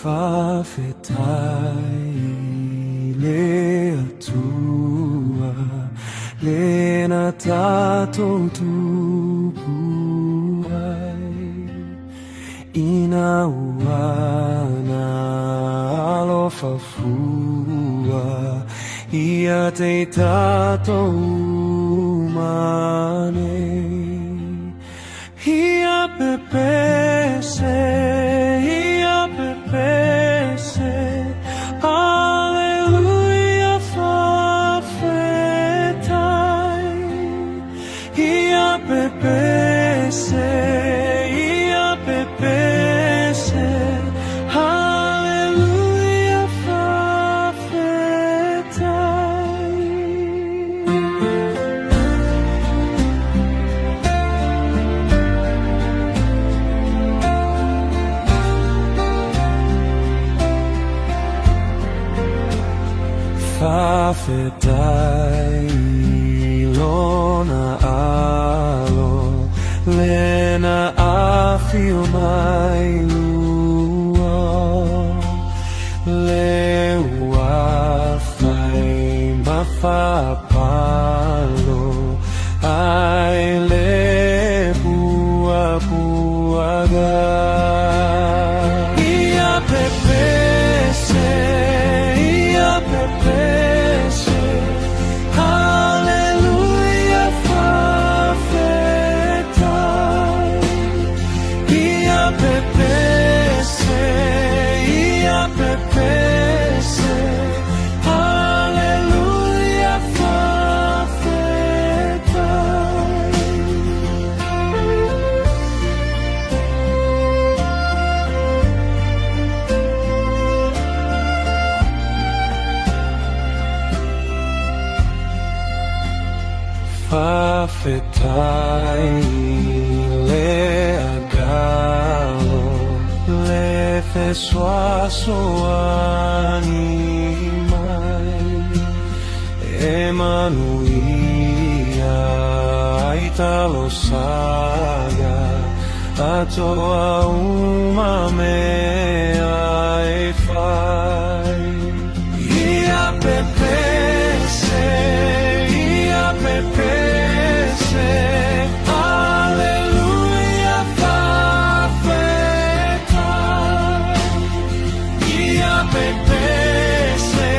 Fafetai le atua le natato tu puai inauana alofafua ia te tato umane ia pepese Alleluia fafetai ia pepese Alleluia fafetai Fafetai lona alo lena afio mai lua leua fai mafapalo ai le bua buaga ia pepese Alleluia fafetai ia pepese Alleluia fafetai Fafetai le agalo le fesuaso animai Emanuia italo saga atoa uma mea e fai ia pepese Alleluia fafetai ia pepese